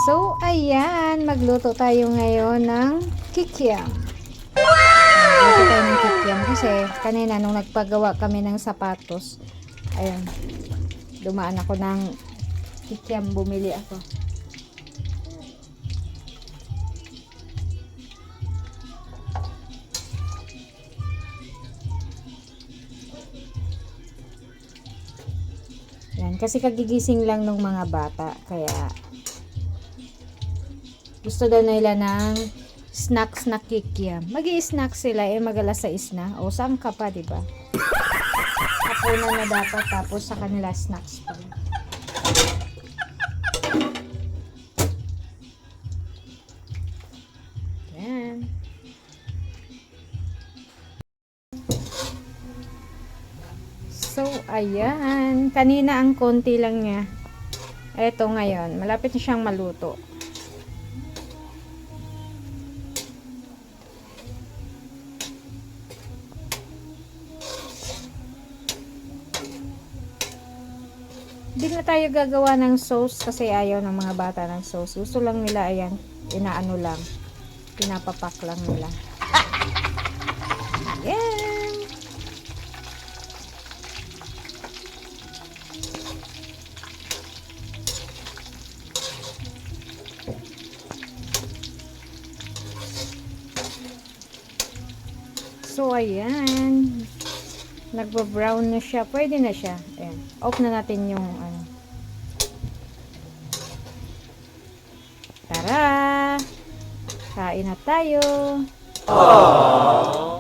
So, ayan. Magluto tayo ngayon ng kikiam. Magluto tayo ng kikiam kasi kanina nung nagpagawa kami ng sapatos, ayan, dumaan ako ng kikiam. Bumili ako. Yan, kasi kagigising lang ng mga bata, kaya gusto daw nila ng snacks na kikiam. Magi-snack sila magalas 6 na. O saan ka pa, 'di ba? Hapunan na dapat, tapos sa kanila snacks pa. Yan. So, ayan. Kanina ang konti lang niya. Eto ngayon, malapit na siyang maluto. Hindi na tayo gagawa ng sauce kasi ayaw ng mga bata ng sauce. Gusto lang nila, ayan, inaano lang. Pinapapak lang nila. Ayan. So, ayan. Nagbo-brown na siya. Pwede na siya. Ayan. Off na natin yung ano. Tara! Kain na tayo. Aww.